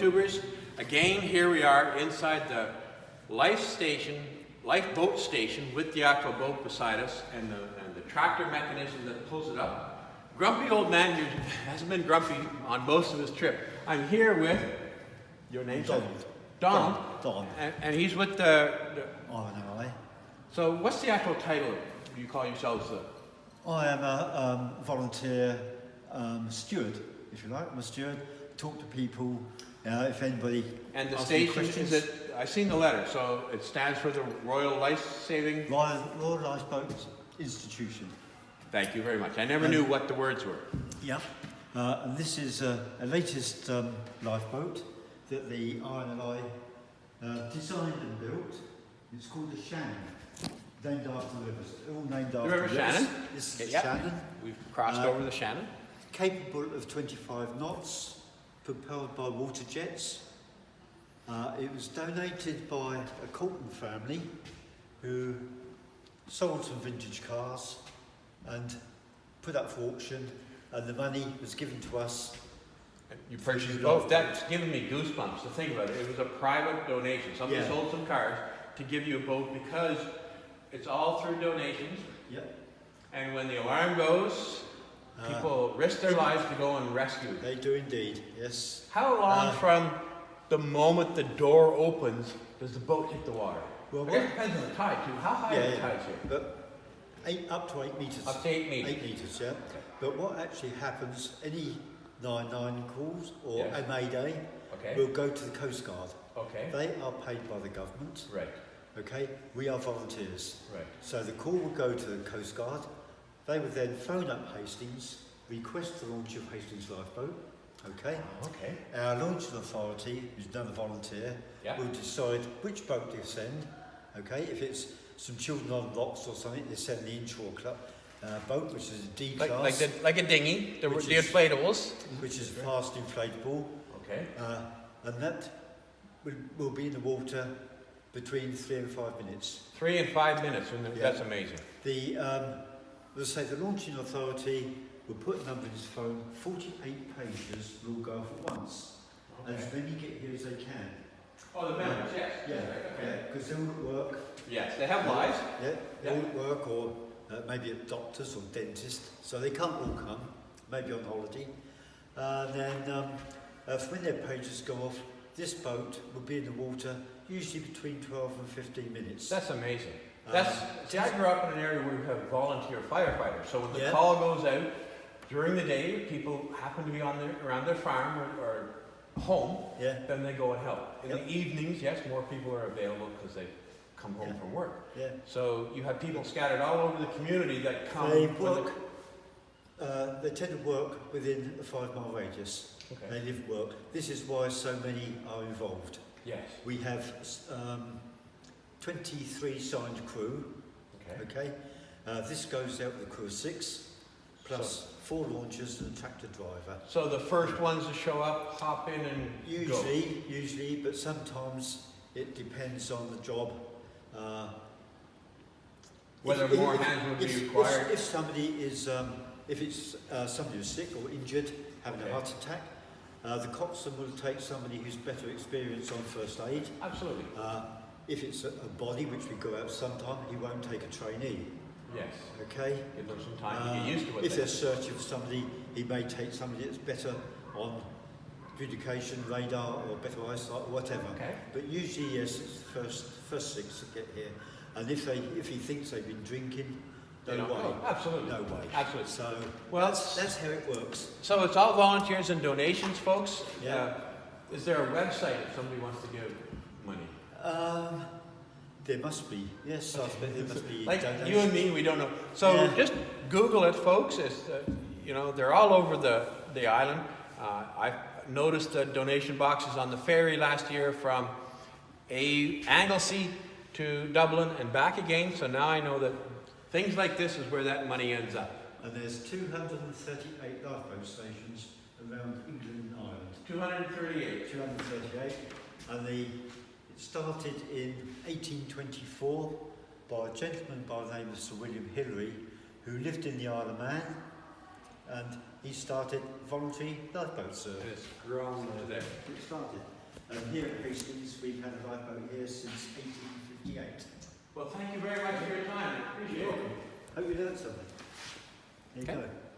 YouTubers, again here we are inside the lifeboat station with the actual boat beside us and the tractor mechanism that pulls it up. Grumpy old man who hasn't been grumpy on most of his trip. I'm here with your name? Donald. Don. And he's with the Rnli. So what's the actual title you call yourselves? I am a volunteer steward, if you like. I'm a steward. Talk to people. If anybody And the asks station, questions. is it, I've seen the letter, so it stands for the Royal Life Saving? Royal Lifeboat Institution. Thank you very much. I never knew what the words were. Yeah. And this is a latest lifeboat that the Rnli designed and built. It's called the Shannon, named after rivers. All named after River rivers. Shannon? This is Yep. Shannon. We've crossed over the Shannon. Capable of 25 knots, propelled by water jets. It was donated by a Colton family who sold some vintage cars and put up for auction, and the money was given to us. You purchased both. That's giving me goosebumps to think about it. It was a private donation. Somebody sold some cars to give you a boat because it's all through donations. Yeah. And when the alarm goes, people risk their lives to go and rescue. They do indeed, yes. How long from the moment the door opens does the boat hit the water? Well, I guess it depends on the tide too. How high are the tides here? But up to 8 metres. Up to 8 meters. 8 metres, yeah. But what actually happens, any 999 calls or Yes. a Mayday will go to the Coast Guard. Okay. They are paid by the government. Right. Okay, we are volunteers. Right. So the call would go to the Coast Guard. They would then phone up Hastings, request the launch of Hastings Lifeboat. Okay. Okay. Our launching authority, who's another volunteer, will decide which boat to send. Okay, if it's some children on rocks or something, they send the inshore club boat, which is a D class, Like a dinghy, the inflatables. which is fast inflatable. Okay. And that will be in the water between 3 and 5 minutes. 3 and 5 minutes, and that's amazing. The let's say the launching authority will put a number in his phone. 48 pages will go off at once, as many get here as they can. Oh, the members, yes. Yeah, because they're all at work. Yes, they have lives. Yeah, they're all at work or maybe at doctors or dentists, so they can't all come. Maybe on holiday. Then when their pages go off, this boat will be in the water usually between 12 and 15 minutes. That's amazing. See, I grew up in an area where we have volunteer firefighters. So when the call goes out during the day, people happen to be around their farm or home, then they go and help. In the evenings, yes, more people are available because they come home from work. Yeah. So you have people scattered all over the community that come. They work. They tend to work within a 5-mile radius. Okay. They live work. This is why so many are involved. Yes. We have 23 signed crew. Okay. This goes out with a crew of 6, plus 4 launchers and a tractor driver. So the first ones to show up, hop in and usually, but sometimes it depends on the job. Whether more hands would be required. If somebody is, if it's somebody who's sick or injured, having a heart attack, the coxswain will take somebody who's better experienced on first aid. Absolutely. If it's a body, which we go out sometime, he won't take a trainee. Yes. Okay. Give them some time to get used to it. If they're searching for somebody, he may take somebody that's better on communication, radar, or better eyesight, or whatever. Okay. But usually, yes, it's the first 6 that get here. And if he thinks they've been drinking, no way. Oh, absolutely. No way. Absolutely. So that's how it works. So it's all volunteers and donations, folks. Yeah. Is there a website if somebody wants to give money? There must be. Yes, I suppose there must be. Like donations. you and me, we don't know. So just Google it, folks. It's they're all over the island. I noticed the donation boxes on the ferry last year from Anglesey to Dublin and back again. So now I know that things like this is where that money ends up. And there's 238 lifeboat stations around England and Ireland. 238. 238. And it started in 1824 by a gentleman by the name of Sir William Hillary, who lived in the Isle of Man, and he started voluntary lifeboat service. And it's grown to there. It started. And here at Hastings, we've had a lifeboat here since 1858. Well, thank you very much for your time. I appreciate it. Hope you learned something. There you Okay. go.